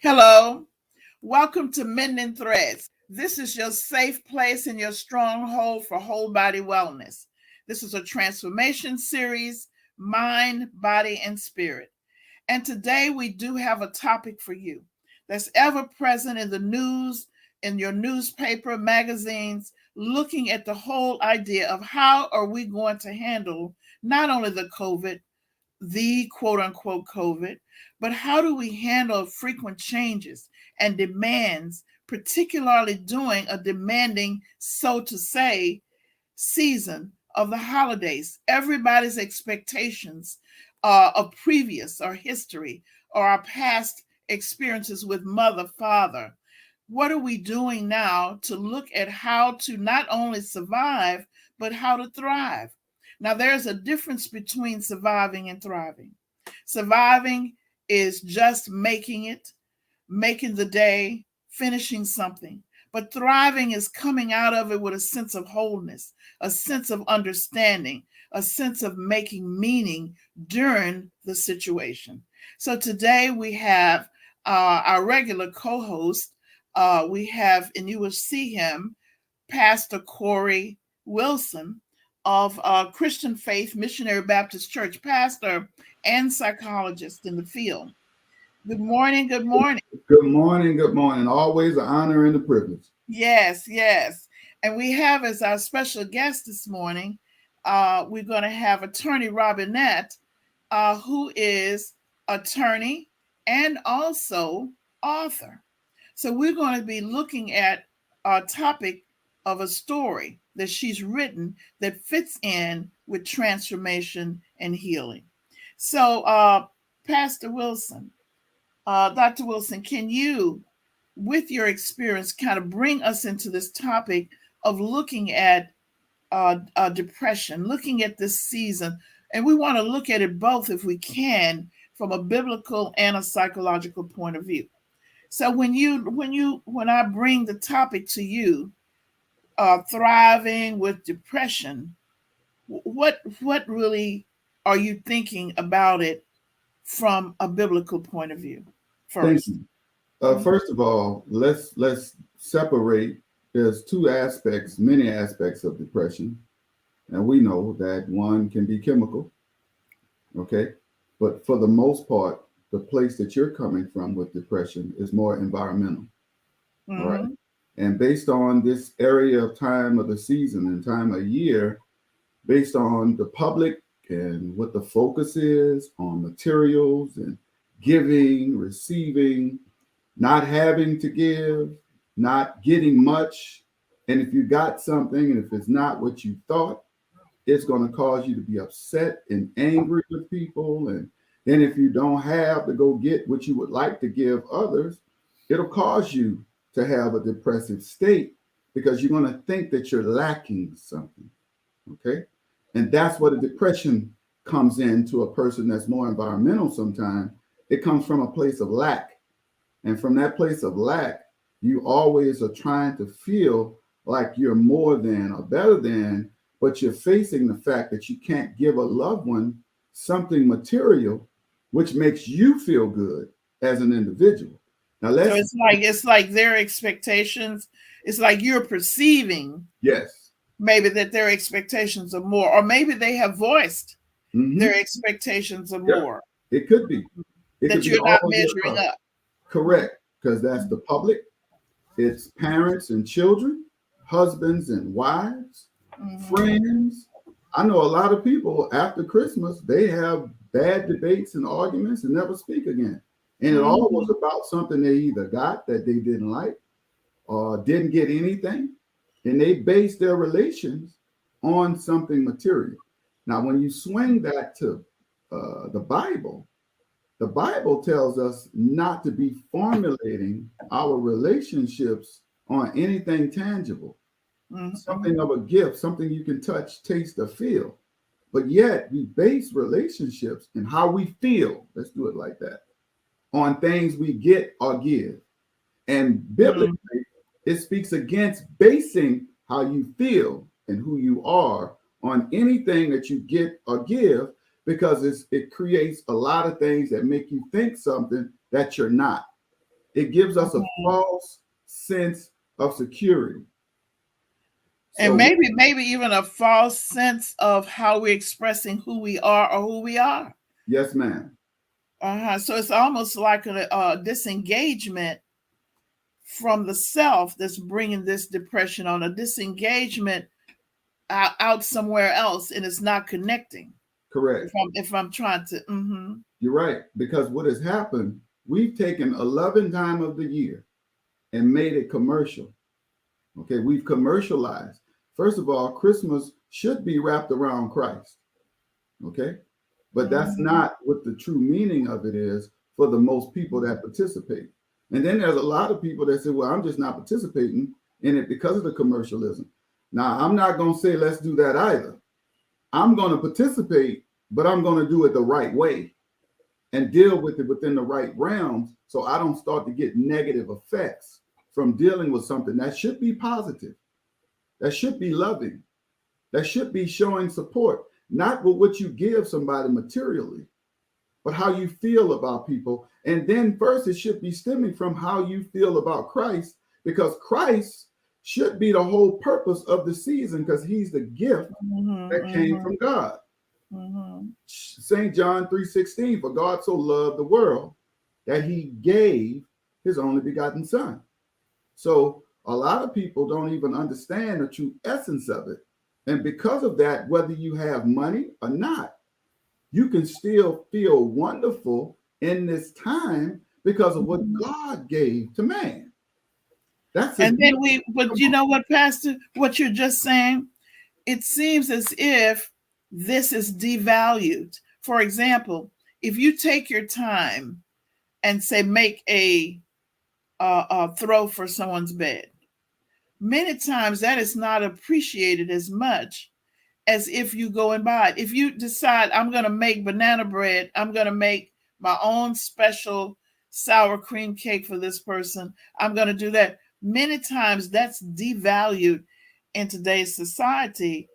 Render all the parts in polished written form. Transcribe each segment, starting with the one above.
Hello, welcome to Mending Threads. This is your safe place and your stronghold for whole body wellness. This is a transformation series, mind, body, and spirit. And today we do have a topic for you that's ever present in the news, in your newspaper, magazines, looking at the whole idea of how are we going to handle not only the quote unquote COVID, but how do we handle frequent changes and demands, particularly during a demanding, so to say, season of the holidays? Everybody's expectations of previous or history or our past experiences with mother, father. What are we doing now to look at how to not only survive, but how to thrive? Now, there's a difference between surviving and thriving. Surviving is just making it, making the day, finishing something. But thriving is coming out of it with a sense of wholeness, a sense of understanding, a sense of making meaning during the situation. So today we have our regular co host. We have, and you will see him, Pastor Corey Wilson of Christian Faith Missionary Baptist Church, pastor and psychologist in the field. Good morning. Good morning. Good morning. Good morning. Always an honor and a privilege. Yes, yes. And we have as our special guest this morning, we're going to have attorney Robinette, who is attorney and also author. So we're going to be looking at a topic of a story that she's written that fits in with transformation and healing. So, Pastor Wilson, Dr. Wilson, can you, with your experience, kind of bring us into this topic of looking at depression, looking at this season? And we want to look at it both, if we can, from a biblical and a psychological point of view. So when I bring the topic to you, thriving with depression, what really are you thinking about it from a biblical point of view? Thank First, you. First of all, let's separate. There's many aspects of depression, and we know that one can be chemical. Okay, but for the most part, the place that you're coming from with depression is more environmental. All right. mm-hmm. And based on this area of time of the season and time of year, based on the public and what the focus is on materials and giving, receiving, not having to give, not getting much. And if you got something and if it's not what you thought, it's going to cause you to be upset and angry with people. And then if you don't have to go get what you would like to give others, it'll cause you to have a depressive state because you're going to think that you're lacking something. Okay. And that's what a depression comes into a person that's more environmental sometimes. It comes from a place of lack. And from that place of lack, you always are trying to feel like you're more than or better than, but you're facing the fact that you can't give a loved one something material, which makes you feel good as an individual. Now So let's it's like their expectations. It's like you're perceiving yes. maybe that their expectations are more, or maybe they have voiced their expectations are Yeah, more, it could be. It could that be you're all not of the measuring above. up. Correct. Because that's the public, it's parents and children, husbands and wives, Mm-hmm. friends. I know a lot of people after Christmas, they have bad debates and arguments and never speak again. And it all was Mm-hmm. about something they either got that they didn't like or didn't get anything. And they base their relations on something material. Now, when you swing that to the Bible tells us not to be formulating our relationships on anything tangible, Mm-hmm. something of a gift, something you can touch, taste, or feel. But yet we base relationships and how we feel, let's do it like that, on things we get or give. And biblically, it speaks against basing how you feel and who you are on anything that you get or give because it creates a lot of things that make you think something that you're not. It gives us a Mhm. false sense of security. And So, maybe even a false sense of how we're expressing who we are or who we are. yes, ma'am. So it's almost like a disengagement from the self that's bringing this depression on, a disengagement out somewhere else, and it's not connecting. Correct. If I'm trying to, You're right. Because what has happened, we've taken a loving time of the year and made it commercial. Okay, we've commercialized. First of all, Christmas should be wrapped around Christ. Okay, but that's hmm not what the true meaning of it is for the most people that participate. And then there's a lot of people that say, well, I'm just not participating in it because of the commercialism. Now, I'm not going to say let's do that either. I'm going to participate, but I'm going to do it the right way and deal with it within the right realms so I don't start to get negative effects from dealing with something that should be positive, that should be loving, that should be showing support, not with what you give somebody materially, but how you feel about people. And then first, it should be stemming from how you feel about Christ, because Christ should be the whole purpose of the season because he's the gift that came hmm from God. hmm St. John 3:16, for God so loved the world that he gave his only begotten son. So a lot of people don't even understand the true essence of it. And because of that, whether you have money or not, you can still feel wonderful in this time because of what hmm God gave to man. That's a And then gift. but Come you on. know what, Pastor, what you're just saying, it seems as if this is devalued. For example, if you take your time and say make a throw for someone's bed, many times that is not appreciated as much as if you go and buy it. If you decide I'm going to make banana bread, I'm going to make my own special sour cream cake for this person, I'm going to do that. Many times that's devalued in today's society.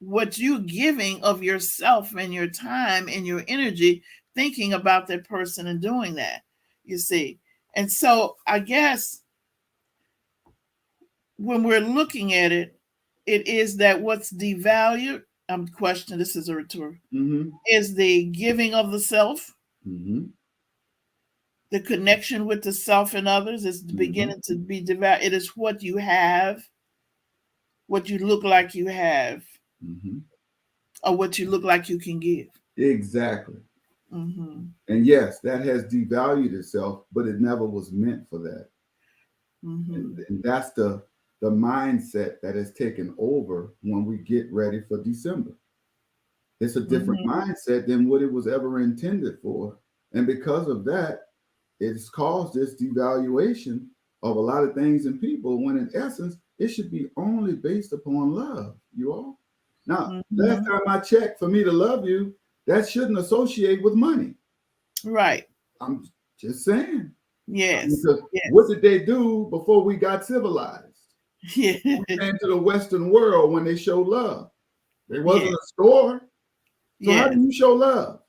What you're giving of yourself and your time and your energy thinking about that person and doing that, you see. And so I guess when we're looking at it, it is that what's devalued, I'm questioning, this is a rhetorical, Mm-hmm. is the giving of the self, Mm-hmm. the connection with the self and others is Mm-hmm. beginning to be devalued. It is what you have, what you look like you have, Mm-hmm. or what you look like you can give. Exactly. hmm And yes, that has devalued itself, but it never was meant for that. hmm And that's the mindset that has taken over when we get ready for December. It's a different hmm mindset than what it was ever intended for. And because of that, it's caused this devaluation of a lot of things in people when in essence it should be only based upon love, you all. Now, last hmm time I checked, for me to love you, that shouldn't associate with money. Right. I'm just saying. Yes. Because what Yes. did they do before we got civilized? Yeah. We came to the Western world when they showed love. There wasn't Yes. a store. So how do Yes. you show love?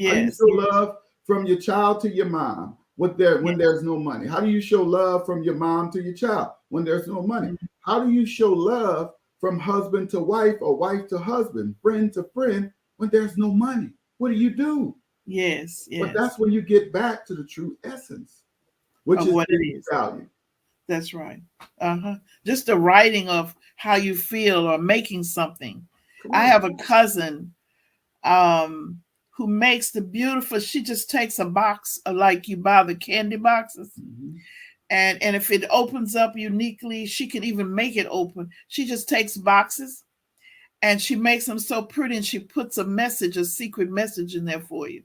How do you Yes. show Yes. love from your child to your mom when Yes. there's no money? How do you show love from your mom to your child when there's no money? Mhm. How do you show love from husband to wife or wife to husband, friend to friend when there's no money? What do you do? Yes. But Yes. that's when you get back to the true essence, which Of is what it being is. valued. That's right. Uh-huh. Just the writing of how you feel or making something. I Correct. have a cousin um who makes the beautiful, she just takes a box like you buy the candy boxes, Mhm. and if it opens up uniquely, she can even make it open. She just takes boxes and she makes them so pretty, and she puts a message, a secret message in there for you.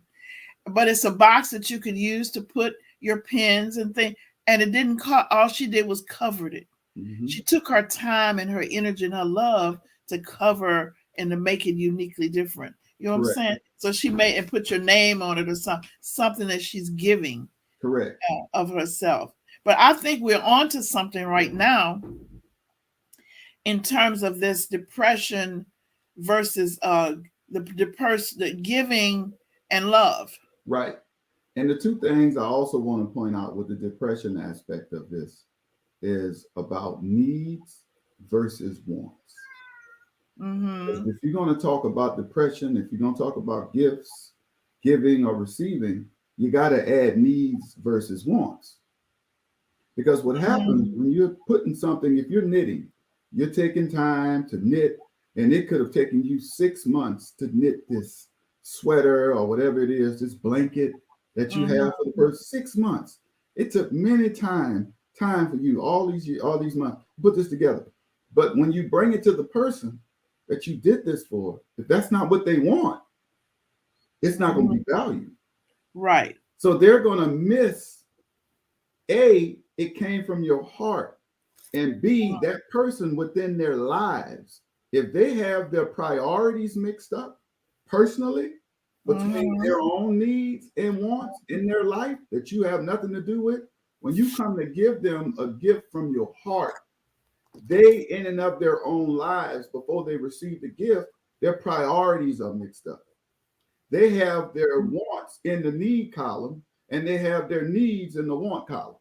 But it's a box that you could use to put your pens and things. And it didn't cost, all she did was covered it. Mhm. She took her time and her energy and her love to cover and to make it uniquely different. You know what I'm Correct. saying? So she made and put your name on it or something that she's giving Correct. of herself. But I think we're on to something right now in terms of this depression versus the person, the giving and love. Right. And the two things I also want to point out with the depression aspect of this is about needs versus wants. Mm-hmm. If you're going to talk about depression, if you're going to talk about gifts, giving or receiving, you got to add needs versus wants. Because what happens Mm-hmm. when you're putting something, if you're knitting, you're taking time to knit, and it could have taken you 6 months to knit this sweater or whatever it is, this blanket that you have for the Mm-hmm. first 6 months. It took many time for you, all these months, to put this together. But when you bring it to the person that you did this for, if that's not what they want, it's not going to Mm-hmm. be valued. Right. So they're going to miss A, it came from your heart, and B, that person within their lives, if they have their priorities mixed up personally between Mm-hmm. their own needs and wants in their life that you have nothing to do with, when you come to give them a gift from your heart, they, in and of their own lives, before they receive the gift, their priorities are mixed up. They have their wants in the need column and they have their needs in the want column,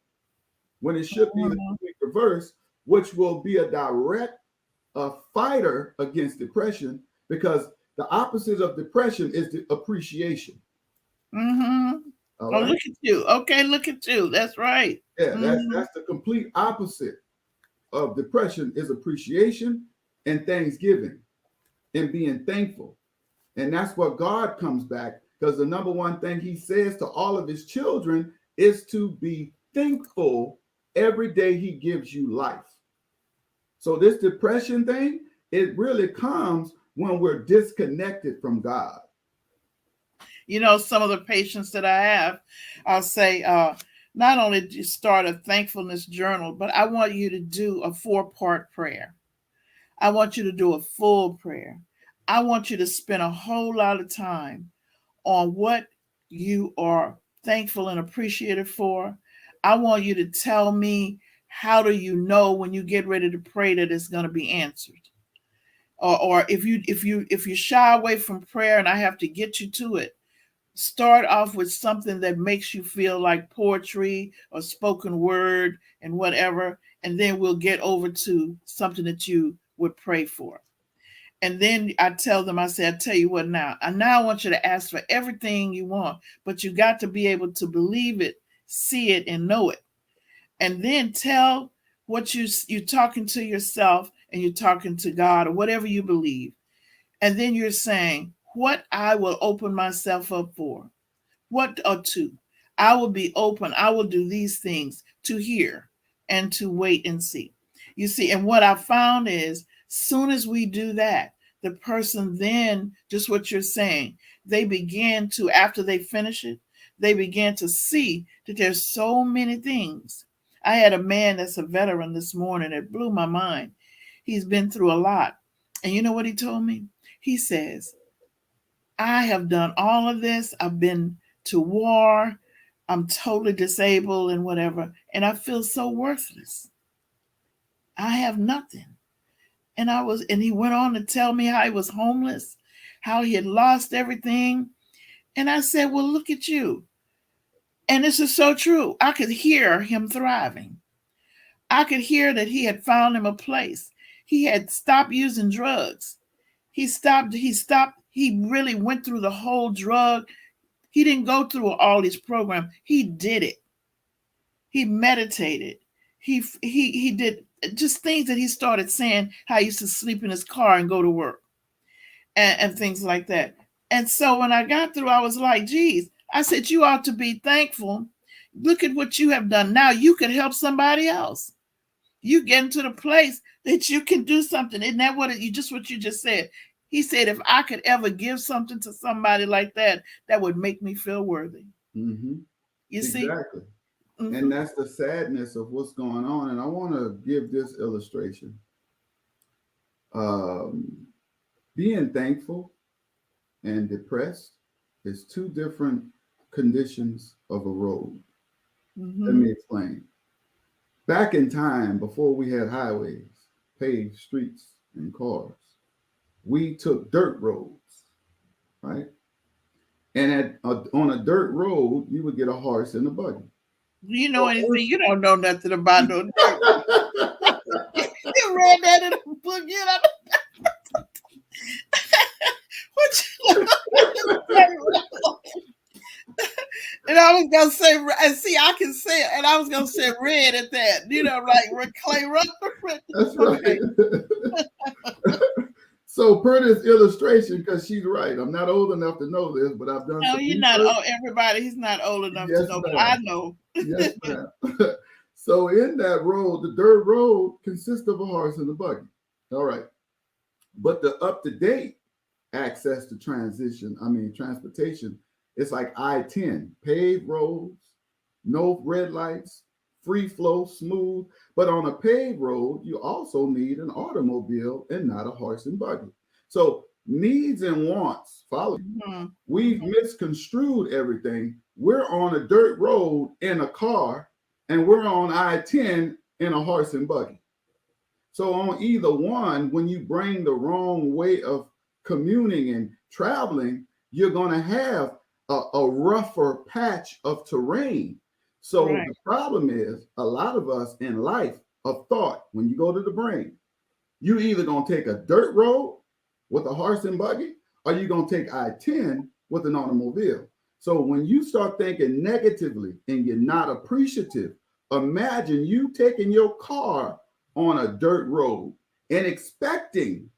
when it should be the Mm-hmm. complete reverse, which will be a direct fighter against depression, because the opposite of depression is the appreciation. Mm-hmm. All Oh, right. look at you. Okay, look at you. That's right. Yeah, Mm-hmm. that's the complete opposite of depression is appreciation and thanksgiving and being thankful. And that's what God comes back, because the number one thing he says to all of his children is to be thankful every day he gives you life. So this depression thing, it really comes when we're disconnected from God. You know, some of the patients that I have, I'll say, not only do you start a thankfulness journal, but I want you to do a 4-part prayer. I want you to do a full prayer. I want you to spend a whole lot of time on what you are thankful and appreciative for. I want you to tell me, how do you know when you get ready to pray that it's going to be answered? Or if you shy away from prayer and I have to get you to it, start off with something that makes you feel like poetry or spoken word and whatever, and then we'll get over to something that you would pray for. And then I tell them, I say, I tell you what now. And now I want you to ask for everything you want, but you got to be able to believe it, see it, and know it. And then tell what you're talking to yourself and you're talking to God or whatever you believe. And then you're saying, what I will open myself up for. What or to? I will be open. I will do these things to hear and to wait and see. You see, and what I found is, soon as we do that, the person then, just what you're saying, they begin to, after they finish it, they begin to see that there's so many things. I had a man that's a veteran this morning that blew my mind. He's been through a lot. And you know what he told me? He says, I have done all of this. I've been to war. I'm totally disabled and whatever. And I feel so worthless. I have nothing. And he went on to tell me how he was homeless, how he had lost everything. And I said, well, look at you. And this is so true. I could hear him thriving. I could hear that he had found him a place. He had stopped using drugs. He really went through the whole drug. He didn't go through all these programs. He did it. He meditated. He did just things that he started saying, how he used to sleep in his car and go to work and things like that. And so when I got through, I was like, geez, I said, you ought to be thankful. Look at what you have done. Now you can help somebody else. You get into the place that you can do something. Isn't that what you just said? He said, if I could ever give something to somebody like that, that would make me feel worthy. Mm-hmm. You see? Exactly. And Mm-hmm. that's the sadness of what's going on. And I want to give this illustration. Um, Being thankful and depressed is two different conditions of a road. Let Mm-hmm. me explain. Back in time, before we had highways, paved streets, and cars, we took dirt roads, right? And on a dirt road, you would get a horse and a buggy. Do you know So anything? You don't know nothing about no dirt. You read that in the book, you know. What and I was gonna say, and see, I can say it, and I was gonna say red at that, you know, like Clay Rutherford. that's right. Okay. So per this illustration, because she's right, I'm not old enough to know this, but I've done No, some you're not. research. Oh, everybody, he's not old enough to Yes, know, but I ma'am. know. Yes, ma'am. So in that road, the dirt road consists of a horse and a buggy. All right. But the up-to-date access to transportation, it's like I-10, paved roads, no red lights, free flow, smooth. But on a paved road, you also need an automobile and not a horse and buggy. So needs and wants follow. Mhm, We've mhm. misconstrued everything. We're on a dirt road in a car, and we're on I-10 in a horse and buggy. So on either one, when you bring the wrong way of communing and traveling, you're going to have a rougher patch of terrain. So Right. the problem is a lot of us in life of thought, when you go to the brain, you either going to take a dirt road with a horse and buggy, or you're going to take I-10 with an automobile. So when you start thinking negatively and you're not appreciative, imagine you taking your car on a dirt road and expecting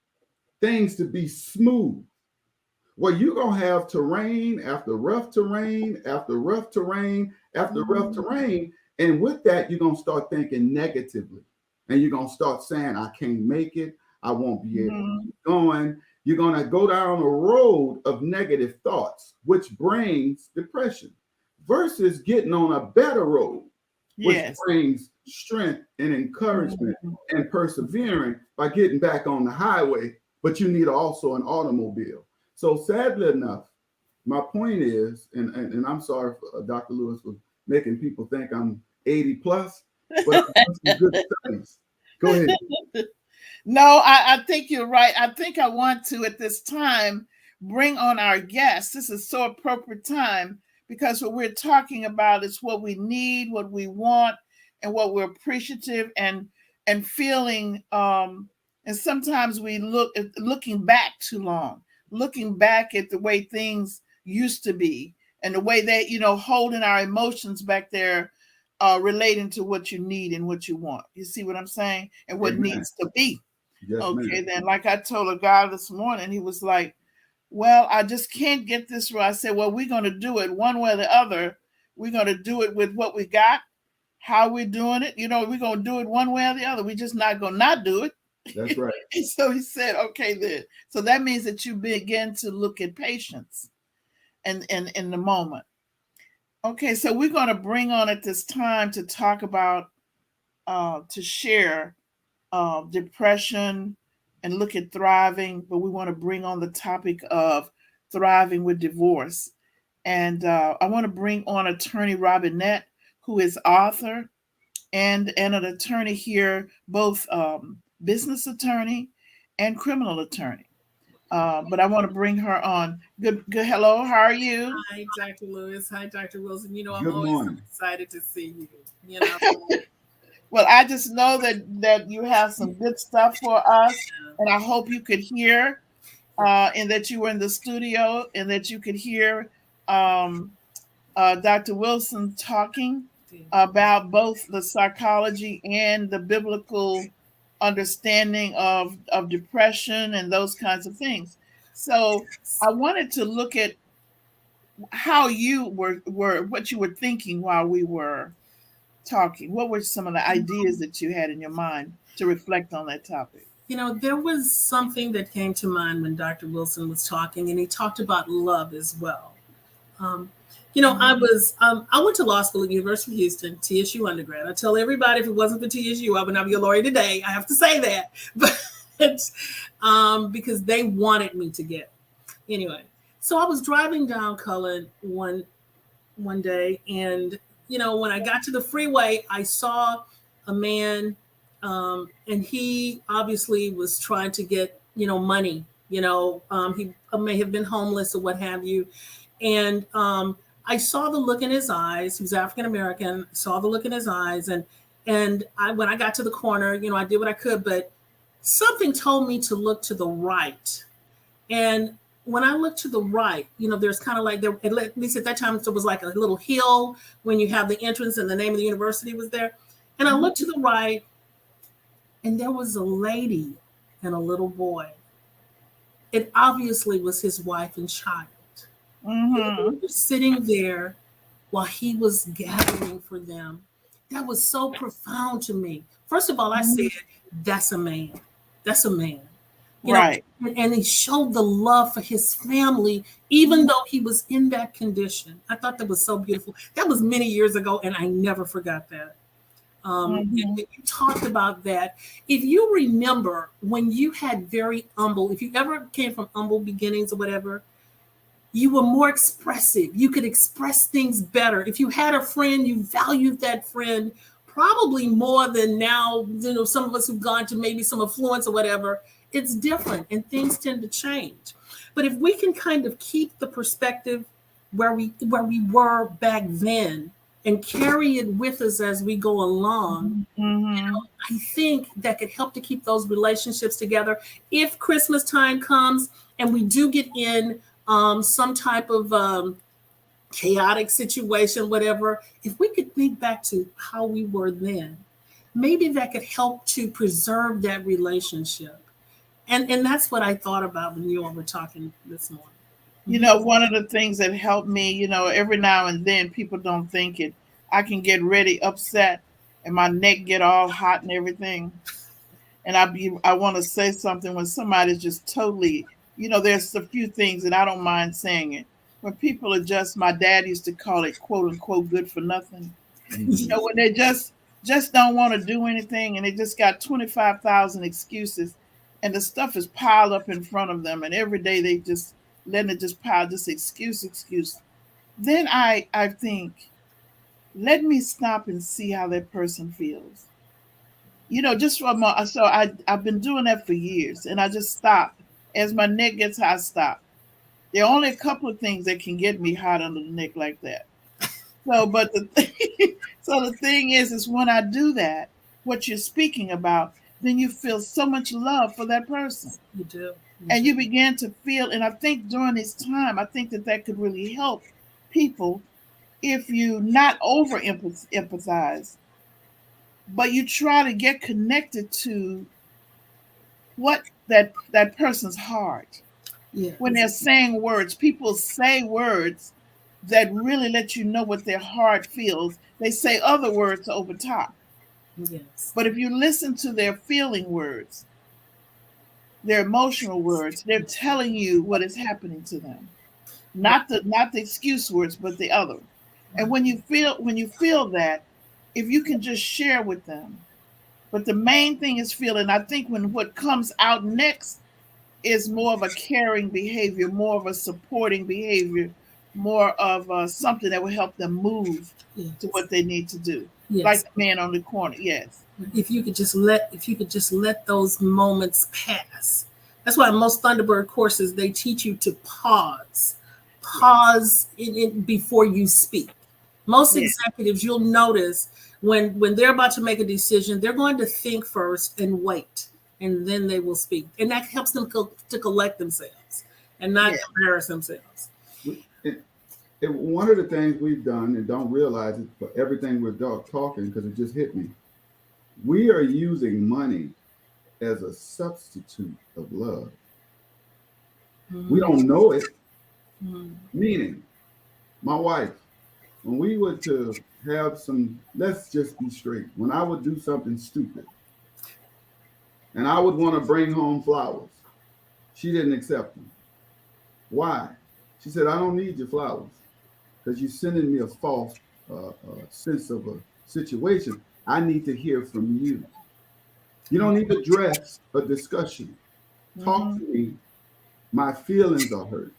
things to be smooth. Well, you're going to have terrain after rough terrain after rough terrain after rough Mhm, terrain. And with that, you're going to start thinking negatively. And you're going to start saying, I can't make it. I won't be able to mhm. keep going. You're going to go down a road of negative thoughts, which brings depression, versus getting on a better road, which Yes. brings strength and encouragement Mhm. and persevering by getting back on the highway. But you need also an automobile. So sadly enough, my point is, and I'm sorry for Dr. Lewis for making people think I'm 80 plus, but I've done some good studies. Go ahead. No, I think you're right. I think I want to at this time bring on our guests. This is so appropriate time because what we're talking about is what we need, what we want, and what we're appreciative and feeling. And sometimes we look at looking back too long, looking back at the way things used to be and the way that holding our emotions back there, relating to what you need and what you want. You see what I'm saying? And what Amen. needs to be. Yes, Okay, ma'am. then, like I told a guy this morning, he was like, well, I just can't get this right. I said, well, we're going to do it one way or the other. We're going to do it with what we got, how we're doing it. We're going to do it one way or the other. We're just not going to not do it. That's right. And so he said, okay, then. So that means that you begin to look at patience and in the moment. Okay, so we're going to bring on at this time to talk about, to share depression and look at thriving, but we want to bring on the topic of thriving with divorce. And I want to bring on attorney Robinette, who is author and an attorney here, both business attorney and criminal attorney. But I want to bring her on. Good. Hello. How are you? Hi, Dr. Lewis. Hi, Dr. Wilson. I'm Good always so morning. excited to see you. You know, Well, I just know that you have some good stuff for us, and I hope you could hear, and that you were in the studio, and that you could hear um, Dr. Wilson talking about both the psychology and the biblical understanding of depression and those kinds of things. So I wanted to look at how you were what you were thinking while we were talking. What were some of the ideas that you had in your mind to reflect on that topic? there was something that came to mind when Dr. Wilson was talking, and he talked about love as well. Um, I went to law school at University of Houston, TSU undergrad. I tell everybody if it wasn't for TSU, I would not be a lawyer today. I have to say that, but because they wanted me to get anyway. So I was driving down Cullen one day, and when I got to the freeway, I saw a man, and he obviously was trying to get money. He may have been homeless or what have you, And I saw the look in his eyes. He was African American. Saw the look in his eyes, and when I got to the corner, I did what I could, but something told me to look to the right. And when I looked to the right, there's kind of like there, at least at that time, there was like a little hill when you have the entrance and the name of the university was there. And I looked to the right, and there was a lady and a little boy. It obviously was his wife and child. Mm-hmm. They were sitting there while he was gathering for them. That was so profound to me. First of all, I said, that's a man. That's a man. Right. And he showed the love for his family, even though he was in that condition. I thought that was so beautiful. That was many years ago, and I never forgot that. You talked about that. If you remember when you had very humble, if you ever came from humble beginnings or whatever, you were more expressive. You could express things better. If you had a friend, you valued that friend probably more than now, some of us who've gone to maybe some affluence or whatever. It's different and things tend to change. But if we can kind of keep the perspective where we were back then and carry it with us as we go along, I think that could help to keep those relationships together. If Christmas time comes and we do get in some type of chaotic situation, whatever, if we could think back to how we were then, maybe that could help to preserve that relationship. And that's what I thought about when you all were talking this morning. One of the things that helped me, every now and then people don't think it. I can get really upset and my neck get all hot and everything. And I want to say something when somebody's just totally, there's a few things and I don't mind saying it. When people are just, my dad used to call it quote unquote good for nothing. When they just don't want to do anything and they just got 25,000 excuses and the stuff is piled up in front of them and every day they just letting it just pile, just excuse. Then I think, let me stop and see how that person feels. Just from so I've been doing that for years and I just stop. As my neck gets hot, I stop. There are only a couple of things that can get me hot under the neck like that. So, but the thing is when I do that, what you're speaking about, then you feel so much love for that person. You do. And you begin to feel, and I think during this time, I think that could really help people if you not over empathize, but you try to get connected to what that person's heart. Yeah. When they're saying words, people say words that really let you know what their heart feels. They say other words over top. Yes. But if you listen to their feeling words, their emotional words, they're telling you what is happening to them. Not the excuse words, but the other. And when you feel that, if you can just share with them. But the main thing is feeling. I think when what comes out next is more of a caring behavior, more of a supporting behavior, more of something that will help them move to what they need to do. Yes. Like the man on the corner. Yes. If you could just let those moments pass. That's why most Thunderbird courses, they teach you to pause in before you speak. Most executives, you'll notice when they're about to make a decision, they're going to think first and wait, and then they will speak. And that helps them to collect themselves and not embarrass themselves. One of the things we've done, and don't realize it, but everything we're talking, because it just hit me, we are using money as a substitute of love. We don't know it. Meaning, my wife, when we were to have some, let's just be straight, when I would do something stupid and I would want to bring home flowers, she didn't accept them. Why? She said, I don't need your flowers because you're sending me a false sense of a situation. I need to hear from you. You don't need to dress a discussion. Talk to me. My feelings are hurt.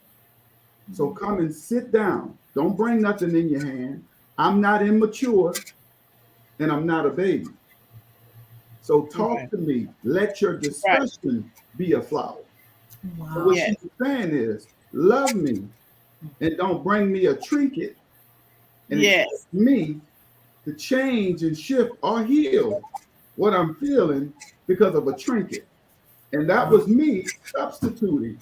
So come and sit down. Don't bring nothing in your hand. I'm not immature and I'm not a baby. So talk to me. Let your discussion be a flower. Wow. So what she's saying is, love me and don't bring me a trinket and Yes. expect me to change and shift or heal what I'm feeling because of a trinket. And that was me substituting,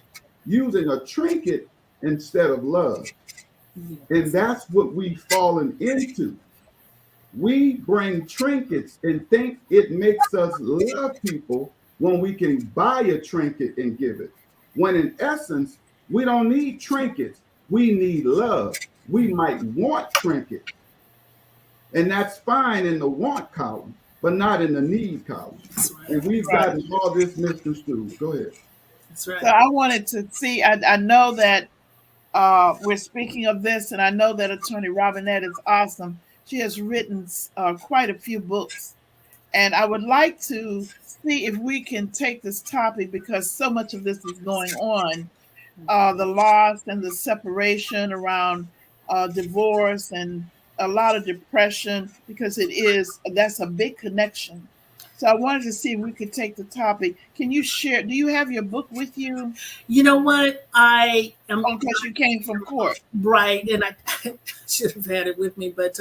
using a trinket instead of love. And Yes. that's what we've fallen into. We bring trinkets and think it makes us love people when we can buy a trinket and give it. When in essence, we don't need trinkets, we need love. We might want trinkets, and that's fine in the want column, but not in the need column. That's right. And we've Right. gotten all this misconstrued. Go ahead. That's So right. I wanted to see, I know that we're speaking of this, and I know that Attorney Robinette is awesome. She has written quite a few books. And I would like to see if we can take this topic because so much of this is going on, the loss and the separation around divorce and a lot of depression because that's a big connection. So I wanted to see if we could take the topic. Can you share? Do you have your book with you? You know what? I am Oh, because you came from court. right, and I should have had it with me, but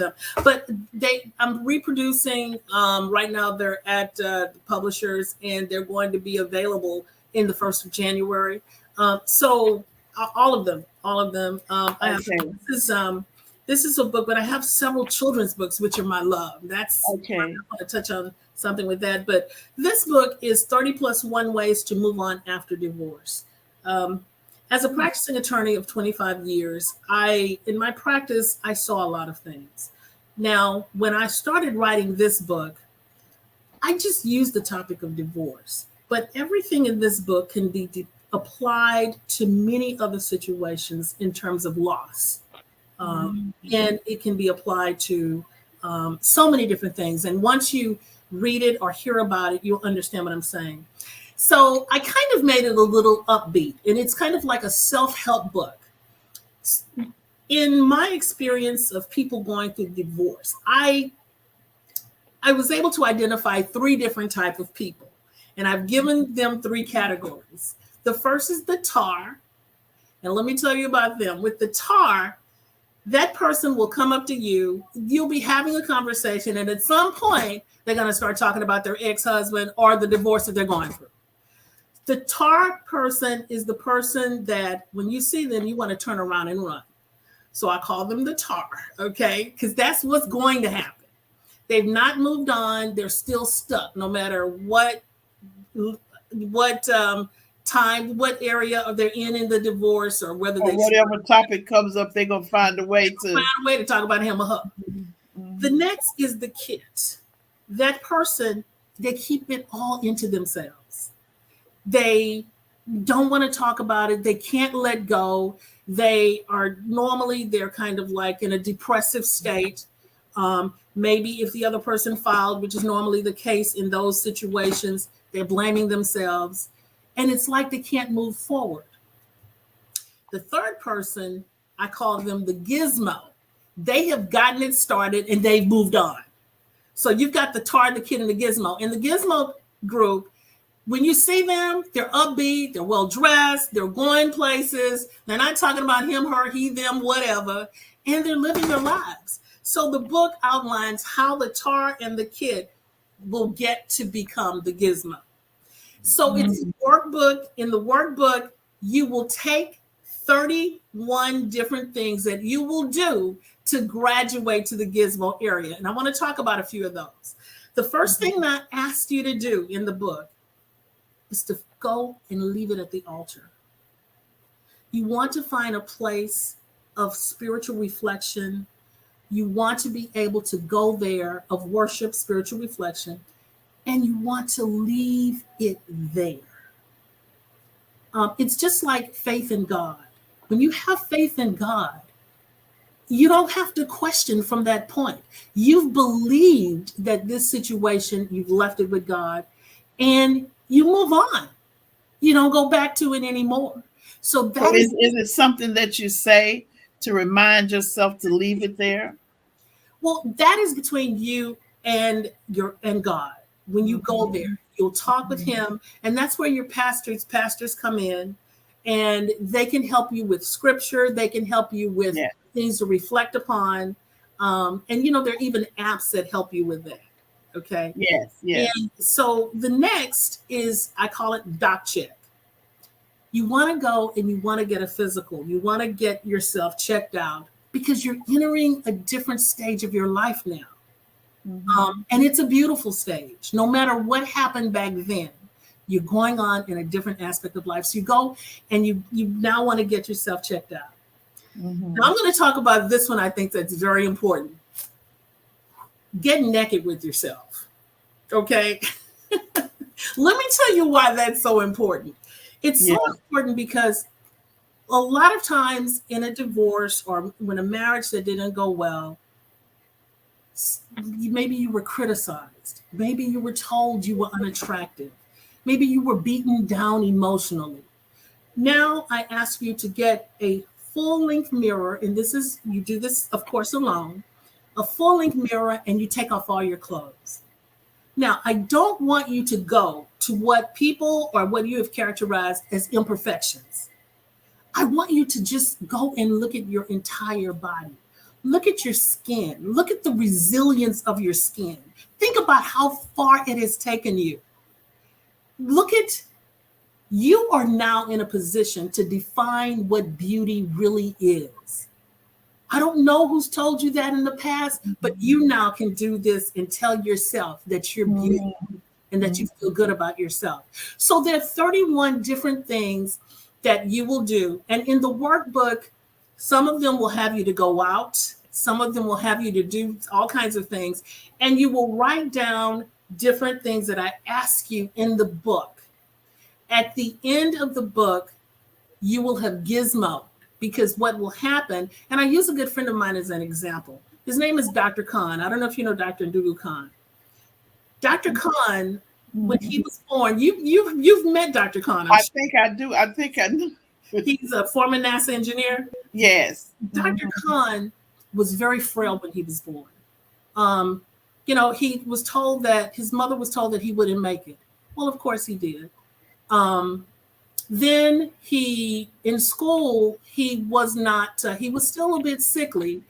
I'm reproducing right now. They're at the publishers, and they're going to be available in the 1st of January. So all of them. I have, Okay. this is a book, but I have several children's books, which are my love. That's Okay. I want to touch on something with that. But this book is 30 plus 1 ways to move on after divorce. As a practicing attorney of 25 years, in my practice, I saw a lot of things. Now, when I started writing this book, I just used the topic of divorce, but everything in this book can be applied to many other situations in terms of loss. And it can be applied to so many different things. And once you read it or hear about it, you'll understand what I'm saying. So I kind of made it a little upbeat, and it's kind of like a self-help book. In my experience of people going through divorce, I was able to identify 3 different types of people, and I've given them 3 categories. The first is the tar, and let me tell you about them. With the tar, that person will come up to you, you'll be having a conversation, and at some point, they're going to start talking about their ex-husband or the divorce that they're going through. The tar person is the person that when you see them, you want to turn around and run. So I call them the tar, okay? Because that's what's going to happen. They've not moved on. They're still stuck, no matter what time, what area they're in the divorce, or whether Or whatever topic comes up, they're going to find a way to talk about him or her. Mm-hmm. The next is the kit. That person, they keep it all into themselves. They don't want to talk about it. They can't let go. They're kind of like in a depressive state. Maybe if the other person filed, which is normally the case in those situations, they're blaming themselves. And it's like they can't move forward. The third person, I call them the gizmo. They have gotten it started and they've moved on. So you've got the tar, the kid, and the gizmo. In the gizmo group, when you see them, they're upbeat, they're well-dressed, they're going places. They're not talking about him, her, he, them, whatever, and they're living their lives. So the book outlines how the tar and the kid will get to become the gizmo. So it's a workbook. In the workbook, you will take 31 different things that you will do to graduate to the gizmo area. And I want to talk about a few of those. The first thing that I asked you to do in the book is to go and leave it at the altar. You want to find a place of spiritual reflection. You want to be able to go there of worship, spiritual reflection, and you want to leave it there. It's just like faith in God. When you have faith in God, you don't have to question from that point. You've believed that this situation, you've left it with God, and you move on. You don't go back to it anymore. So that is it something that you say to remind yourself to leave it there? Well, that is between you and God. When you go there, you'll talk with him, and that's where your pastors come in, and they can help you with scripture. They can help you with Yeah. things to reflect upon. And you know, there are even apps that help you with that. Okay. Yes. Yes. And so the next is, I call it doc check. You want to go and you want to get a physical. You want to get yourself checked out because you're entering a different stage of your life now. And it's a beautiful stage. No matter what happened back then, you're going on in a different aspect of life. So you go and you now want to get yourself checked out. Now I'm going to talk about this one. I think that's very important. Get naked with yourself. Okay. Let me tell you why that's so important. It's so important because a lot of times in a divorce or when a marriage that didn't go well, maybe you were criticized. Maybe you were told you were unattractive. Maybe you were beaten down emotionally. Now I ask you to get a full-length mirror, and you do this, of course, alone, a full-length mirror, and you take off all your clothes. Now, I don't want you to go to what people or what you have characterized as imperfections. I want you to just go and look at your entire body. Look at your skin. Look at the resilience of your skin. Think about how far it has taken you. You are now in a position to define what beauty really is. I don't know who's told you that in the past, but you now can do this and tell yourself that you're beautiful and that you feel good about yourself. So there are 31 different things that you will do. And in the workbook, some of them will have you to go out. Some of them will have you to do all kinds of things. And you will write down different things that I ask you in the book. At the end of the book, you will have gizmo, because what will happen, and I use a good friend of mine as an example. His name is Dr. Khan. I don't know if you know Dr. Ndugu Khan. Dr. Khan, when he was born, you've met Dr. Khan. I think I do. I think I do. He's a former NASA engineer. Yes. Dr. Khan was very frail when he was born. You know, he was told that his mother was told that he wouldn't make it. Well, of course he did. Then in school, he was still a bit sickly.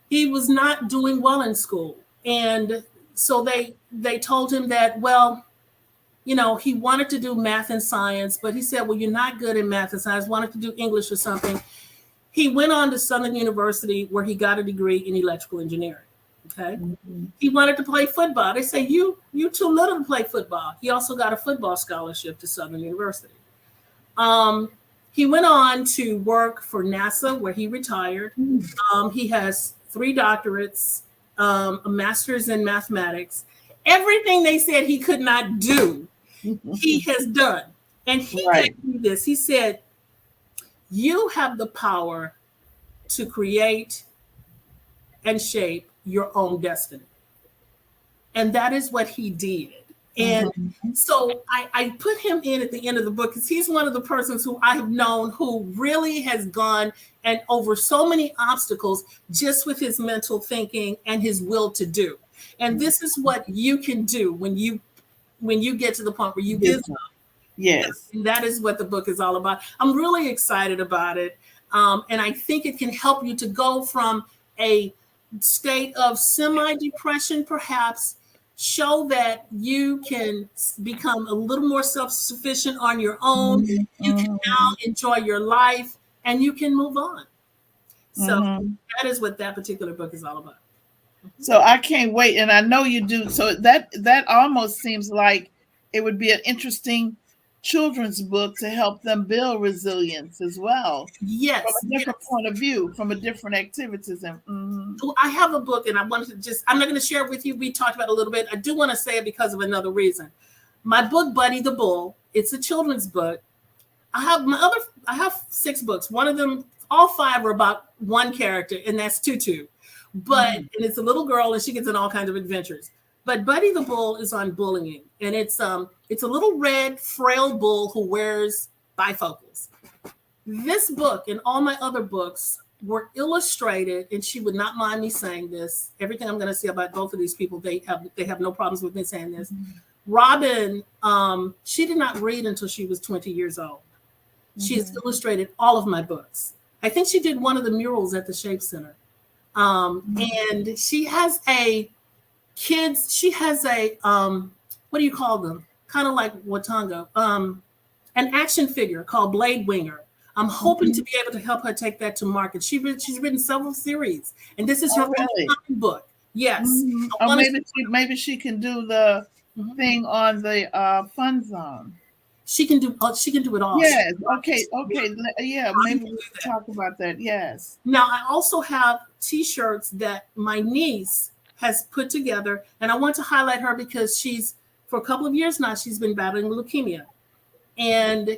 He was not doing well in school. And so they told him that, well, you know, he wanted to do math and science, but he said, well, you're not good in math and science, wanted to do English or something. He went on to Southern University where he got a degree in electrical engineering. Okay. He wanted to play football. They say, you too little to play football. He also got a football scholarship to Southern University. He went on to work for NASA where he retired. He has 3 doctorates, a master's in mathematics. Everything they said he could not do, he has done. And he gave me this. He said, you have the power to create and shape your own destiny. And that is what he did. And so I put him in at the end of the book because he's one of the persons who I have known who really has gone and over so many obstacles just with his mental thinking and his will to do. And this is what you can do when you get to the point where you give up. Yes. And that is what the book is all about. I'm really excited about it. And I think it can help you to go from a state of semi-depression, perhaps, show that you can become a little more self-sufficient on your own. You can now enjoy your life and you can move on. So that is what that particular book is all about. So I can't wait. And I know you do. So that almost seems like it would be an interesting children's book to help them build resilience as well. Yes. From a different point of view, from a different activities. And I have a book and I wanted to I'm not going to share it with you. We talked about it a little bit. I do want to say it because of another reason. My book, Buddy the Bull, it's a children's book. I have 6 books. One of them, all 5 are about one character, and that's Tutu. But and it's a little girl and she gets in all kinds of adventures. But Buddy the Bull is on bullying, and it's a little red, frail bull who wears bifocals. This book and all my other books were illustrated, and she would not mind me saying this. Everything I'm going to say about both of these people, they have no problems with me saying this. Robin, she did not read until she was 20 years old. She has illustrated all of my books. I think she did one of the murals at the Shape Center. And she has a she has a, what do you call them? Kind of like Watanga, an action figure called Blade Winger. I'm hoping to be able to help her take that to market. She's written several series, and this is her really? first book. Yes. Or maybe she can do the thing on the Fun Zone. She can do it all. Yes. Okay. Yeah. Maybe we'll talk about that. Yes. Now I also have T-shirts that my niece has put together, and I want to highlight her because for a couple of years now she's been battling leukemia,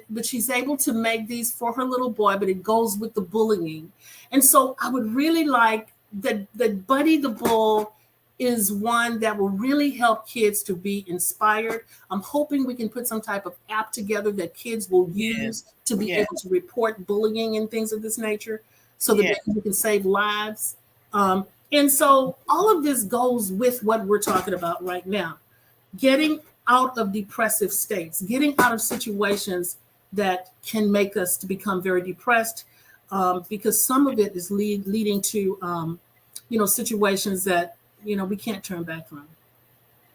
but she's able to make these for her little boy, but it goes with the bullying. And so I would really like that Buddy the Bull is one that will really help kids to be inspired. I'm hoping we can put some type of app together that kids will use to be able to report bullying and things of this nature, so that we can save lives. And so all of this goes with what we're talking about right now: getting out of depressive states, getting out of situations that can make us to become very depressed, because some of it is leading to situations that we can't turn back from.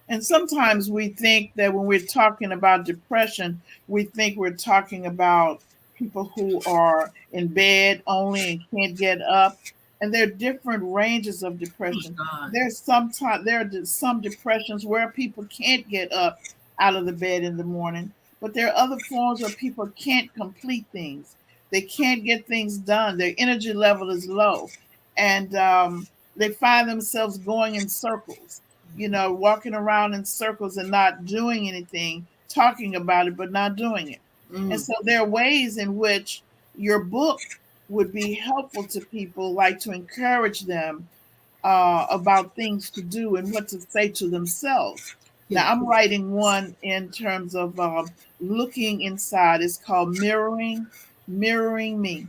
And sometimes we think that when we're talking about depression, we think we're talking about people who are in bed only and can't get up. And there are different ranges of depression. There are some depressions where people can't get up out of the bed in the morning, but there are other forms where people can't complete things. They can't get things done. Their energy level is low, and they find themselves going in circles, walking around in circles and not doing anything, talking about it, but not doing it. And so there are ways in which your book would be helpful to people, like to encourage them about things to do and what to say to themselves. Now, I'm writing one in terms of looking inside. It's called Mirroring Me.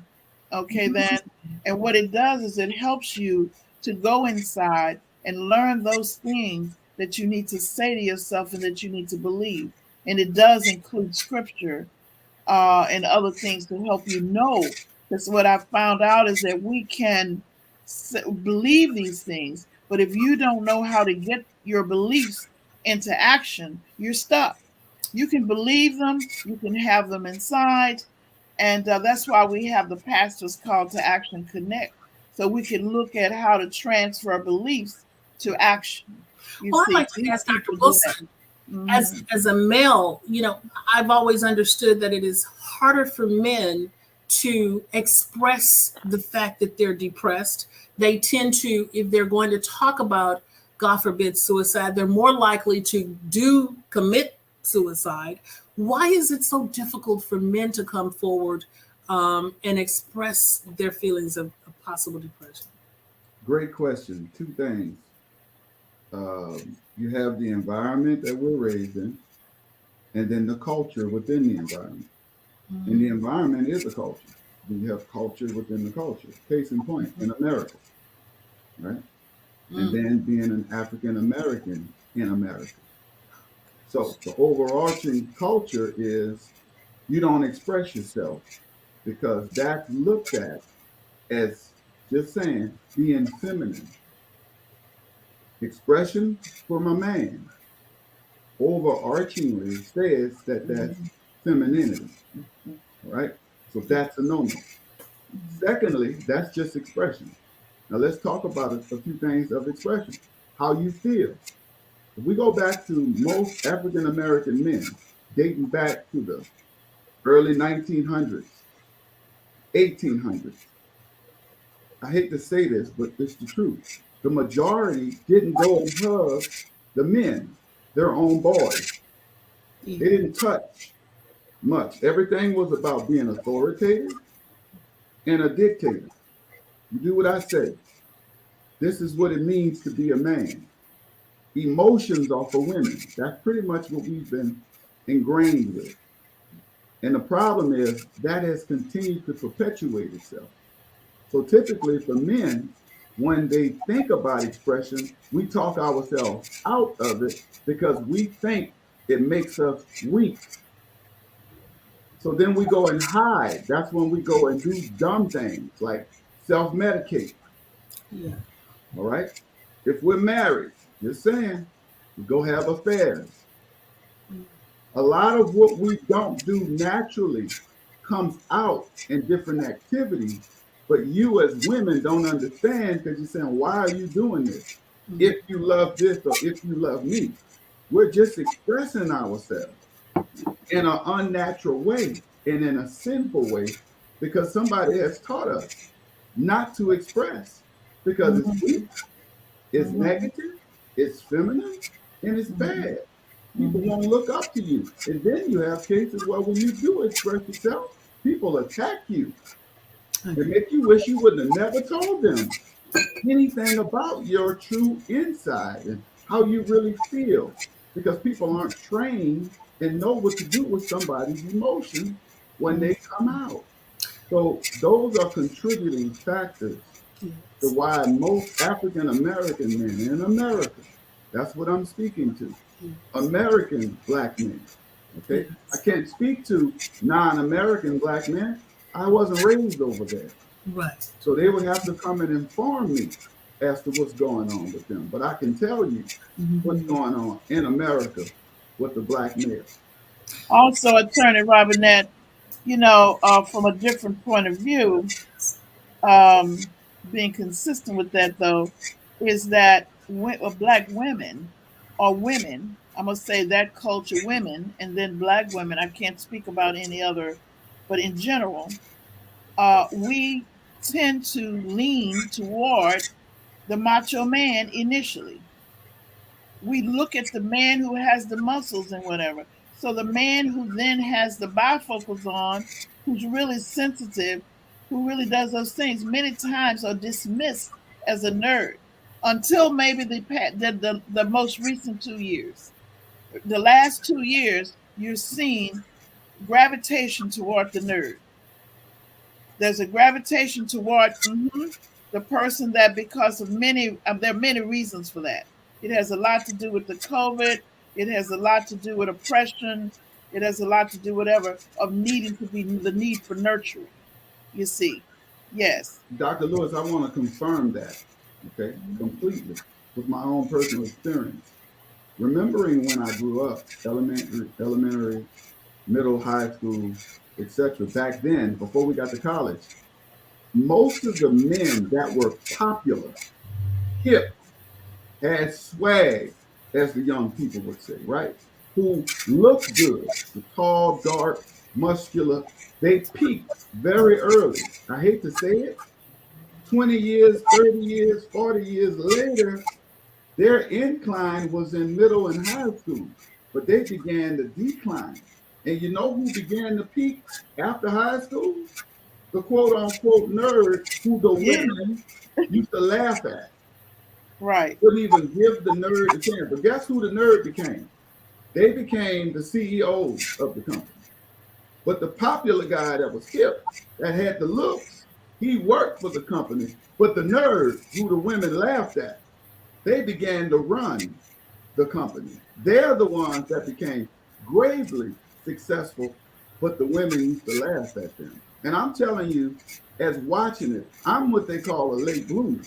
Okay, then. And what it does is it helps you to go inside and learn those things that you need to say to yourself and that you need to believe. And it does include scripture and other things to help you know. Because what I found out is that we can believe these things, but if you don't know how to get your beliefs into action, you're stuck. You can believe them, you can have them inside, and that's why we have the Pastor's Call to Action Connect, so we can look at how to transfer beliefs to action. I'd like to ask Dr. Wilson, as a male, I've always understood that it is harder for men to express the fact that they're depressed. They tend to, if they're going to talk about, God forbid, suicide, they're more likely to commit suicide. Why is it so difficult for men to come forward and express their feelings of possible depression? Great question. Two things. You have the environment that we're raised in, and then the culture within the environment. And the environment is a culture. You have culture within the culture. Case in point, in America, right? And then being an African American in America. So the overarching culture is you don't express yourself because that's looked at as just saying being feminine. Expression from a man overarchingly says that that's femininity, right? So that's a no-no. Secondly, that's just expression. Now let's talk about a few things of expression. How you feel. If we go back to most African American men, dating back to the early 1900s, 1800s, I hate to say this, but it's the truth. The majority didn't go and hug the men, their own boys. They didn't touch much. Everything was about being authoritative and a dictator. You do what I say. This is what it means to be a man. Emotions are for women. That's pretty much what we've been ingrained with. And the problem is that has continued to perpetuate itself. So typically for men, when they think about expression, we talk ourselves out of it because we think it makes us weak. So then we go and hide. That's when we go and do dumb things like self-medicate. Yeah. All right. If we're married, just saying, we go have affairs. Mm. A lot of what we don't do naturally comes out in different activities, but you as women don't understand because you're saying, why are you doing this? Mm. If you love this or if you love me, we're just expressing ourselves in an unnatural way and in a sinful way because somebody has taught us not to express because it's weak, Mhm, it's mhm, negative, it's feminine, and it's mhm, bad. People mhm. won't look up to you. And then you have cases where when you do express yourself, people attack you and Okay. make you wish you would have never told them anything about your true inside and how you really feel because people aren't trained and know what to do with somebody's emotions when Mhm. they come out. So those are contributing factors to Yes. why most African American men in America, that's what I'm speaking to, Yes. American black men. Okay. I Yes. can't speak to non-American black men. I wasn't raised over there. Right. So they would have to come and inform me as to what's going on with them. But I can tell you what's Mhm. going on in America with the black male. Also, Attorney Robinette, from a different point of view, um, being consistent with that though, is that black women or women, I'm gonna say that culture, women, and then black women. I can't speak about any other, but in general, we tend to lean toward the macho man initially. We look at the man who has the muscles and whatever. So the man who then has the bifocals on, who's really sensitive, who really does those things, many times are dismissed as a nerd until maybe the most recent 2 years. The last 2 years, you're seeing gravitation toward the nerd. There's a gravitation toward the person that because of there are many reasons for that. It has a lot to do with the COVID. It has a lot to do with oppression. It has a lot to do whatever of needing to be the need for nurturing. You see, yes. Dr. Lewis, I want to confirm that, okay, completely with my own personal experience. Remembering when I grew up, elementary, middle, high school, etc., back then, before we got to college, most of the men that were popular, hip, had swag, as the young people would say, right? Who looked good, the tall, dark, muscular. They peaked very early. I hate to say it. 20 years, 30 years, 40 years later, their incline was in middle and high school, but they began to decline. And you know who began to peak after high school? The quote unquote nerds who the Yeah. women used to laugh at. Right. Wouldn't even give the nerd a chance. But guess who the nerd became? They became the CEOs of the company. But the popular guy that was hip, that had the looks, he worked for the company. But the nerds who the women laughed at, they began to run the company. They're the ones that became gravely successful, but the women used to laugh at them. And I'm telling you, as watching it, I'm what they call a late bloomer.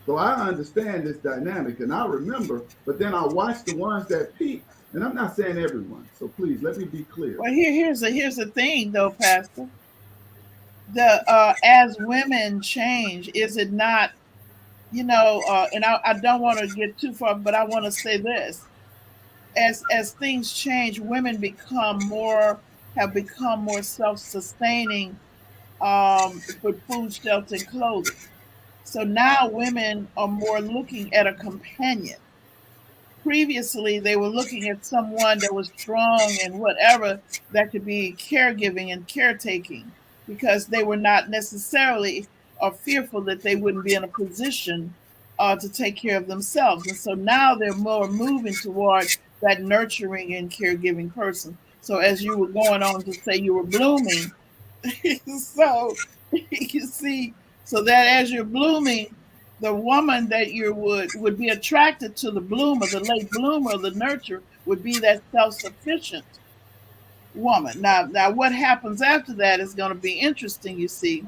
So I understand this dynamic and I remember, but then I watch the ones that peak, and I'm not saying everyone. So please let me be clear. Well, here's the thing though, Pastor. The as women change, is it not? And I don't want to get too far, but I want to say this: as things change, women have become more self-sustaining with food, shelter, and clothing. So now women are more looking at a companion. Previously, they were looking at someone that was strong and whatever that could be caregiving and caretaking because they were not necessarily or fearful that they wouldn't be in a position to take care of themselves. And so now they're more moving toward that nurturing and caregiving person. So as you were going on to say you were blooming, so you see, so that as you're blooming, the woman that you would be attracted to the bloomer, the late bloomer, the nurture would be that self-sufficient woman. Now what happens after that is going to be interesting, you see,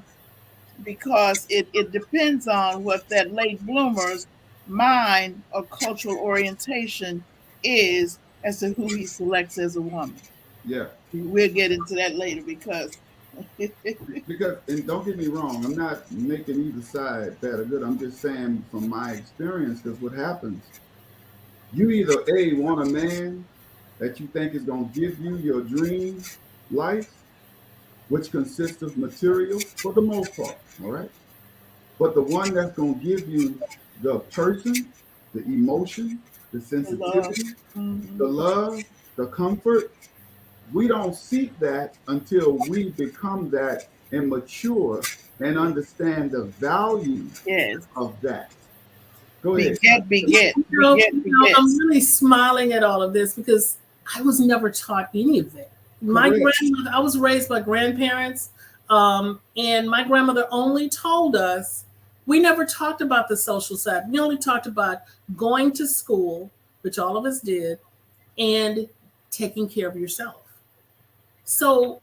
because it depends on what that late bloomer's mind or cultural orientation is as to who he selects as a woman. Yeah. We'll get into that later because Because, and don't get me wrong, I'm not making either side bad or good. I'm just saying from my experience, because what happens, you either A, want a man that you think is going to give you your dream life, which consists of material for the most part, all right? But the one that's going to give you the person, the emotion, the the love. sensitivity, the Mhm. love, the comfort, we don't seek that until we become that and mature and understand the value Yes. of that. Go ahead. Beget, beget, beget, I'm begets. really smiling at all of this because I was never taught any of that. My Correct. grandmother, I was raised by grandparents, and my grandmother only told us, we never talked about the social side. We only talked about going to school, which all of us did, and taking care of yourself. So,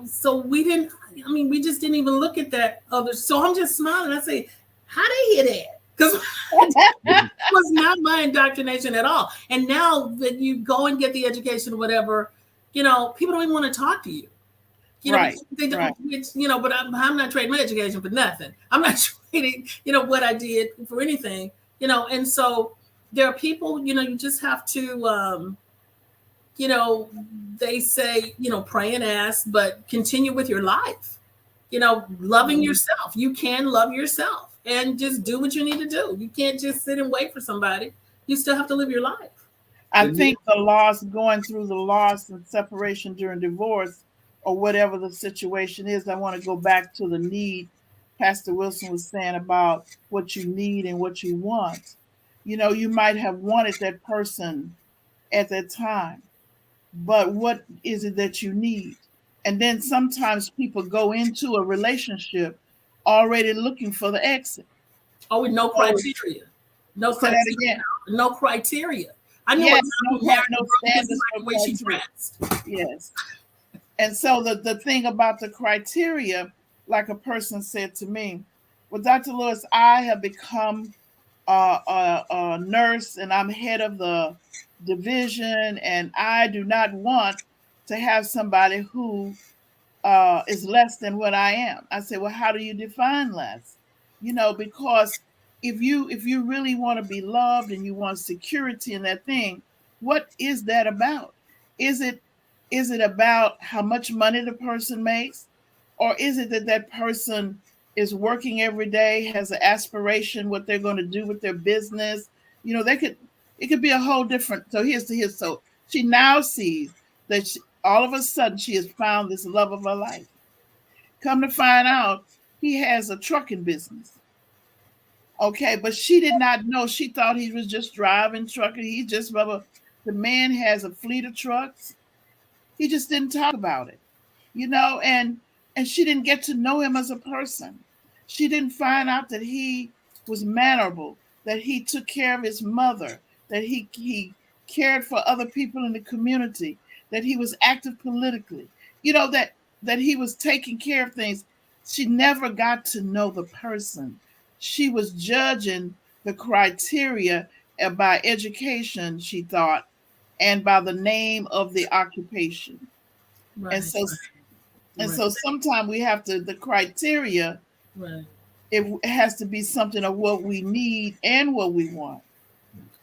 so we didn't, I mean, we just didn't even look at that other. So I'm just smiling. I say, how they hear that? Because Mhm. was not my indoctrination at all. And now that you go and get the education or whatever, people don't even want to talk to you. Right, Because they right. don't, but I'm not trading my education for nothing. I'm not trading, what I did for anything, and so there are people, you just have to, you know, they say, pray and ask, but continue with your life, loving Mhm. yourself. You can love yourself and just do what you need to do. You can't just sit and wait for somebody. You still have to live your life. I And you, think the loss, going through the loss and separation during divorce or whatever the situation is, I want to go back to the need Pastor Wilson was saying about what you need and what you want. You might have wanted that person at that time, but what is it that you need? And then sometimes people go into a relationship already looking for the exit. Oh, with no So criteria. No say that criteria. again. No criteria. I knew a Yes, mom who married no a brother because he standards, liked no the way she criteria. dressed. Yes. And so the thing about the criteria, like a person said to me, well, Dr. Lewis, I have become a nurse and I'm head of the division, and I do not want to have somebody who is less than what I am. I say, well, how do you define less? Because if you really want to be loved and you want security in that thing, what is that about? Is it is it about how much money the person makes, or is it that that person is working every day, has an aspiration what they're going to do with their business? They could it could be a whole different. So so she now sees that all of a sudden she has found this love of her life. Come to find out, he has a trucking business. Okay, but she did not know. She thought he was just driving trucking. He just blah, blah. The man has a fleet of trucks. He just didn't talk about it, and she didn't get to know him as a person. She didn't find out that he was mannerable, that he took care of his mother, that he cared for other people in the community, that he was active politically, that he was taking care of things. She never got to know the person. She was judging the criteria by education, she thought, and by the name of the occupation. And Right, so and right, so sometimes we have to the criteria, right. it has to be something of what we need and what we want.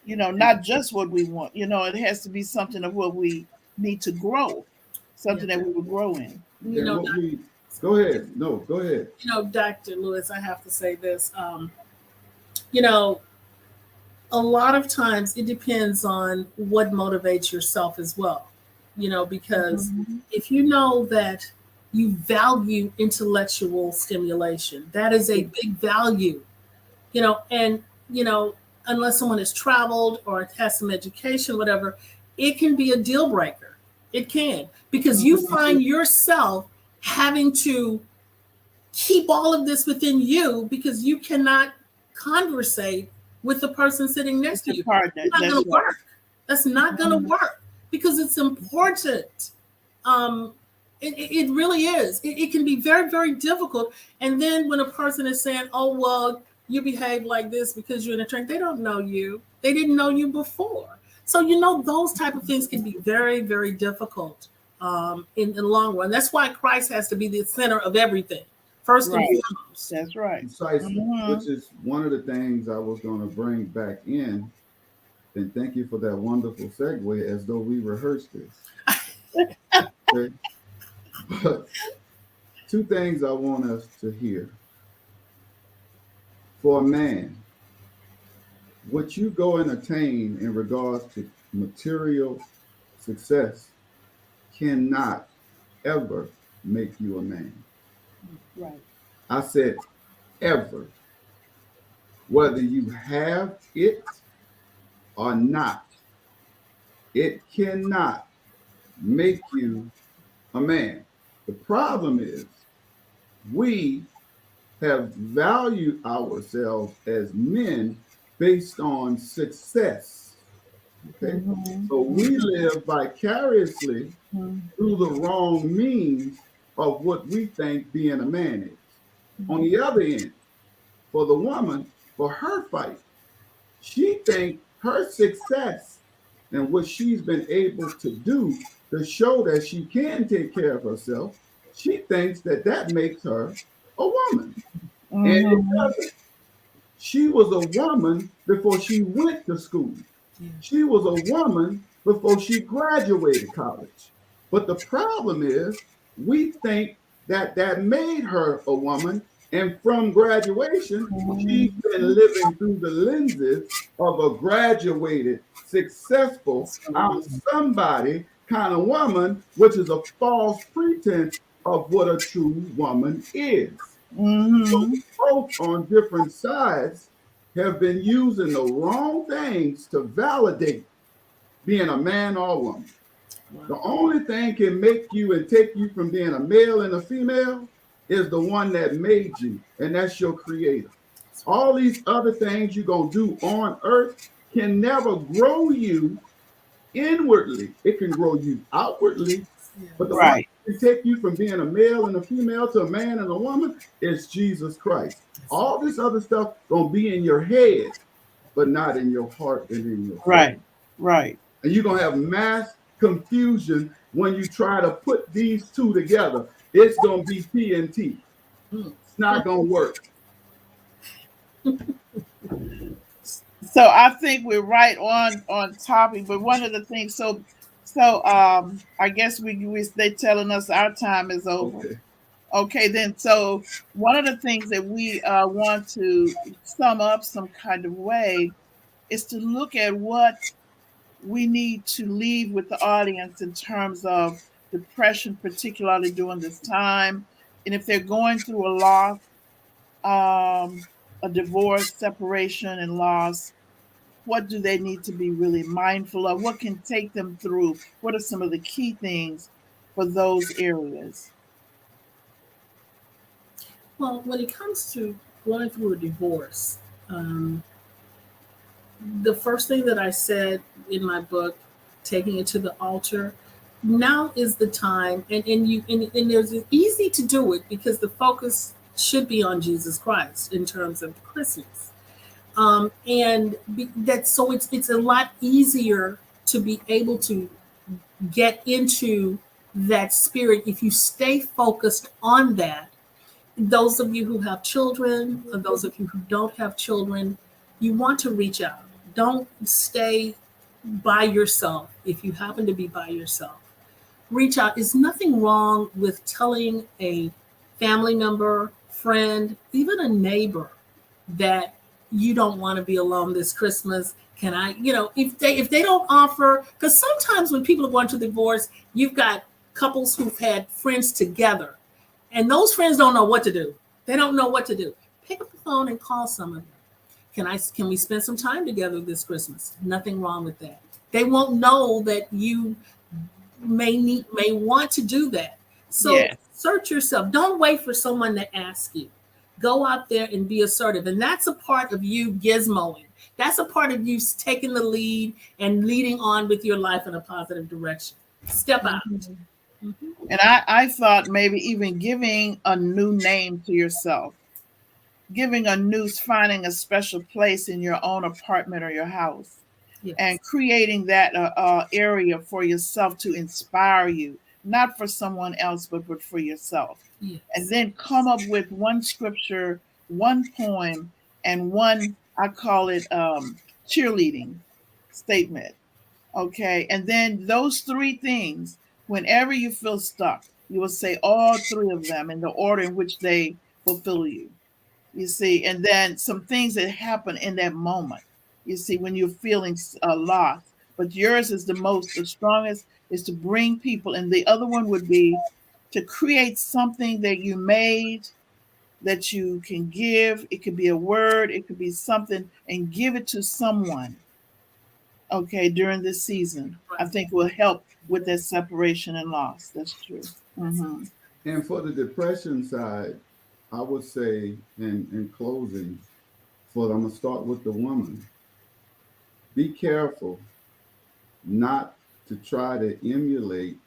Not just what we want. It has to be something of what we need to grow, Yeah. something that we will grow in. You and know, what we, go ahead. No, go ahead. Dr. Lewis, I have to say this. You know, a lot of times it depends on what motivates yourself as well. Because Mhm. if you know that you value intellectual stimulation, that is a big value, and unless someone has traveled or has some education, whatever, it can be a deal breaker. It can, because you Mhm. find yourself having to keep all of this within you because you cannot conversate with the person sitting next It's to a you. part It's not going that's to right. work. That's not going to Mhm. work because it's important. It really is. It can be very, very difficult. And then when a person is saying, oh, well, you behave like this because you're in a trend, they don't know you. They didn't know you before. So, those type of things can be very, very difficult in the long run. That's why Christ has to be the center of everything, first and foremost. That's right. Precisely, which is one of the things I was going to bring back in. And thank you for that wonderful segue, as though we rehearsed this. Okay? But two things I want us to hear. For a man, what you go and attain in regards to material success cannot ever make you a man. Right. I said ever. Whether you have it or not, it cannot make you a man. The problem is we have valued ourselves as men based on success. Okay? So we live vicariously through the wrong means of what we think being a man is. On the other end, for the woman, for her fight, she thinks her success and what she's been able to do to show that she can take care of herself, she thinks that makes her a woman. And it doesn't. She was a woman before she went to school. She was a woman before she graduated college. But the problem is we think that made her a woman. And from graduation, she's been living through the lenses of a graduated, successful, I'm somebody kind of woman, which is a false pretense of what a true woman is. So both on different sides have been using the wrong things to validate being a man or a woman. The only thing can make you and take you from being a male and a female is the one that made you, and that's your creator. All these other things you're going to do on earth can never grow you inwardly. It can grow you outwardly, but the one that can take you from being a male and a female to a man and a woman is Jesus Christ. All this other stuff going to be in your head, but not in your heart and in your soul. Right. And you're going to have mass confusion when you try to put these two together. It's going to be TNT. It's not going to work. So I think we're right on topic. But one of the things, so I guess they telling us our time is over. Okay, then. So one of the things that we want to sum up some kind of way is to look at what we need to leave with the audience in terms of depression, particularly during this time. And if they're going through a loss, a divorce, separation, and loss, what do they need to be really mindful of? What can take them through? What are some of the key things for those areas? Well, when it comes to going through a divorce, the first thing that I said in my book, Taking It to the Altar, now is the time, and there's easy to do it because the focus should be on Jesus Christ in terms of Christmas, so it's a lot easier to be able to get into that spirit if you stay focused on that. Those of you who have children, or those of you who don't have children, you want to reach out. Don't stay by yourself. If you happen to be by yourself, reach out. There's nothing wrong with telling a family member, friend, even a neighbor that you don't want to be alone this Christmas. Can I, if they don't offer, because sometimes when people are going to divorce, you've got couples who've had friends together, and those friends don't know what to do. They don't know what to do. Pick up the phone and call some of them. Can we spend some time together this Christmas? Nothing wrong with that. They won't know that you may want to do that. So Search yourself. Don't wait for someone to ask you. Go out there and be assertive. And that's a part of you gizmoing. That's a part of you taking the lead and leading on with your life in a positive direction. Step out. Mhm. And I thought maybe even giving a new name to yourself, giving a new, finding a special place in your own apartment or your house, Yes. and creating that area for yourself to inspire you, not for someone else, but for yourself. And Yes. then come up with one scripture, one poem, and one, I call it cheerleading statement. Okay. And then those three things, whenever you feel stuck, you will say all three of them in the order in which they fulfill you. You see, and then some things that happen in that moment. You see, when you're feeling lost, but yours is the strongest is to bring people, and the other one would be to create something that you made that you can give. It could be a word, it could be something, and give it to someone. Okay, during this season, I Right. think will help with that separation and loss. That's true. That Hmm. sounds And for the depression side, I would say in closing, I'm gonna start with the woman. Be careful not to try to emulate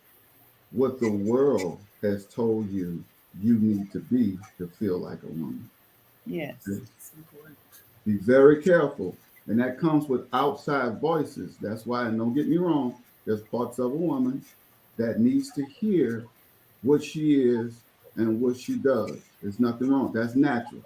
what the world has told you you need to be to feel like a woman. Yes. Okay? that's important. Be very careful. And that comes with outside voices. That's why, and don't get me wrong, there's parts of a woman that needs to hear what she is and what she does. There's nothing wrong. That's natural.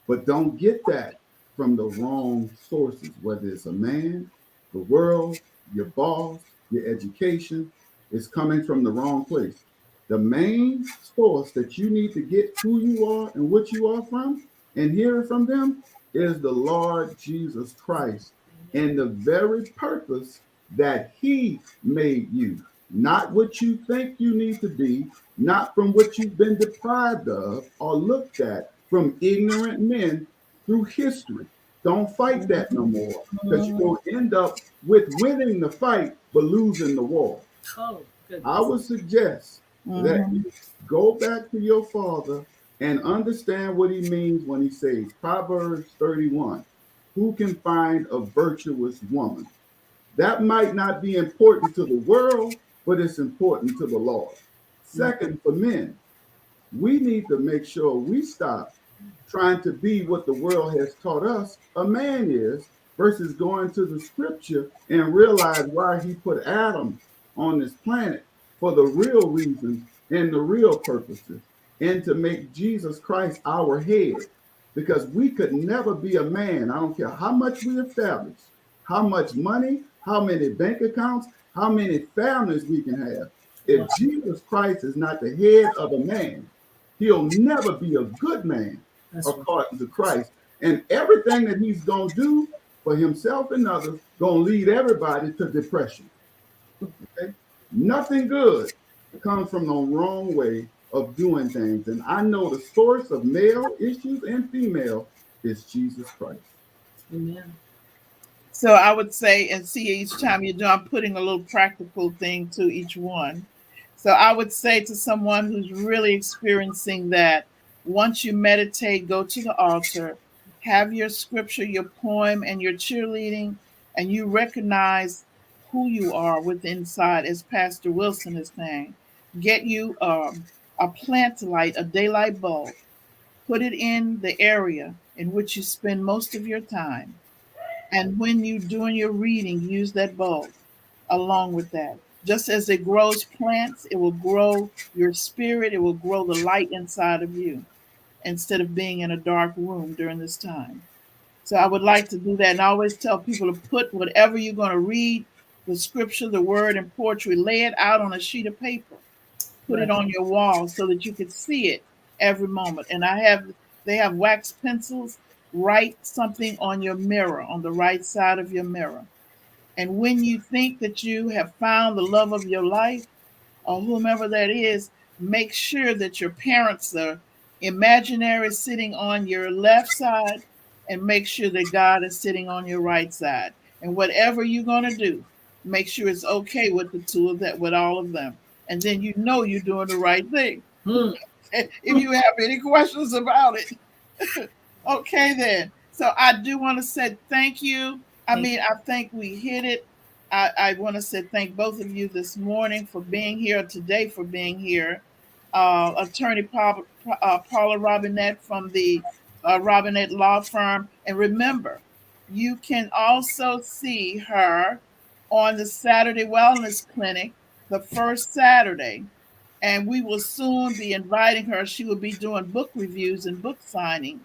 But don't get that from the wrong sources, whether it's a man, the world, your boss, your education. It's coming from the wrong place. The main source that you need to get who you are and what you are from and hear it from them is the Lord Jesus Christ Amen. and the very purpose that He made you, not what you think you need to be, not from what you've been deprived of or looked at from ignorant men through history. Don't fight that no more because you're Mhm. going to end up with winning the fight but losing the war. Oh, I goodness. would suggest that Mhm. you go back to your father and understand what he means when he says Proverbs 31, who can find a virtuous woman? That might not be important to the world, but it's important to the Lord. Second, for men, we need to make sure we stop trying to be what the world has taught us a man is versus going to the scripture and realize why he put Adam on this planet for the real reasons and the real purposes and to make Jesus Christ our head because we could never be a man. I don't care how much we establish, how much money, how many bank accounts, how many families we can have. Wow. If Jesus Christ is not the head of a man, he'll never be a good man That's right. according to Christ. And everything that he's going to do for himself and others going to lead everybody to depression. Okay? Nothing good comes from the wrong way of doing things. And I know the source of male issues and female is Jesus Christ. Amen. So I would say, and see, each time you do, I'm putting a little practical thing to each one. So I would say to someone who's really experiencing that, once you meditate, go to the altar, have your scripture, your poem, and your cheerleading, and you recognize who you are with inside, as Pastor Wilson is saying. Get you a plant light, a daylight bulb, put it in the area in which you spend most of your time, and when you're doing your reading, use that bulb along with that. Just as it grows plants, it will grow your spirit, it will grow the light inside of you instead of being in a dark room during this time. So I would like to do that. And I always tell people to put whatever you're going to read, the scripture, the word, and poetry, lay it out on a sheet of paper. Put it Right. on your wall so that you could see it every moment. And they have wax pencils. Write something on your mirror, on the right side of your mirror. And when you think that you have found the love of your life, or whomever that is, make sure that your parents are imaginary sitting on your left side, and make sure that God is sitting on your right side. And whatever you're going to do, make sure it's okay with the two of that, with all of them. And then you know you're doing the right thing. Hmm. If you have any questions about it. Okay, then. So I do want to say thank you. I Thank mean, I think we hit it. I want to say thank both of you this morning for being here, today for being here. Attorney Paula Robinette from the Robinette Law Firm. And remember, you can also see her on the Saturday Wellness Clinic, the first Saturday. And we will soon be inviting her. She will be doing book reviews and book signing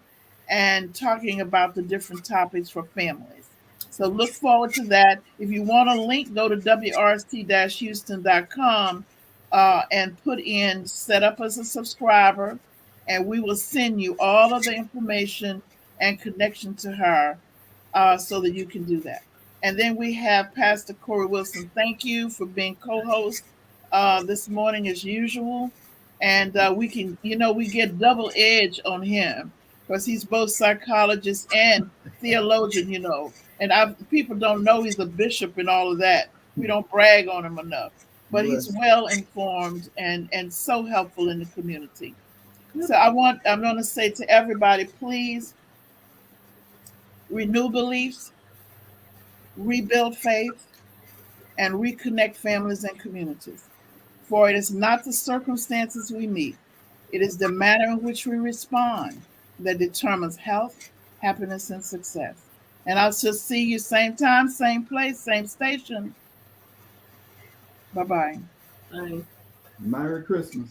and talking about the different topics for families. So look forward to that. If you want a link, go to wrc-houston.com and put in set up as a subscriber, and we will send you all of the information and connection to her so that you can do that. And then we have Pastor Corey Wilson. Thank you for being co-host this morning as usual. And we can, we get double edge on him because he's both psychologist and theologian, And people don't know he's a bishop and all of that. We don't brag on him enough. But he's Bless. well informed and so helpful in the community. Yep. So I'm going to say to everybody, please renew beliefs, rebuild faith, and reconnect families and communities. For it is not the circumstances we meet, it is the manner in which we respond that determines health, happiness, and success. And I'll just see you same time, same place, same station. Bye bye. Bye. Merry Christmas.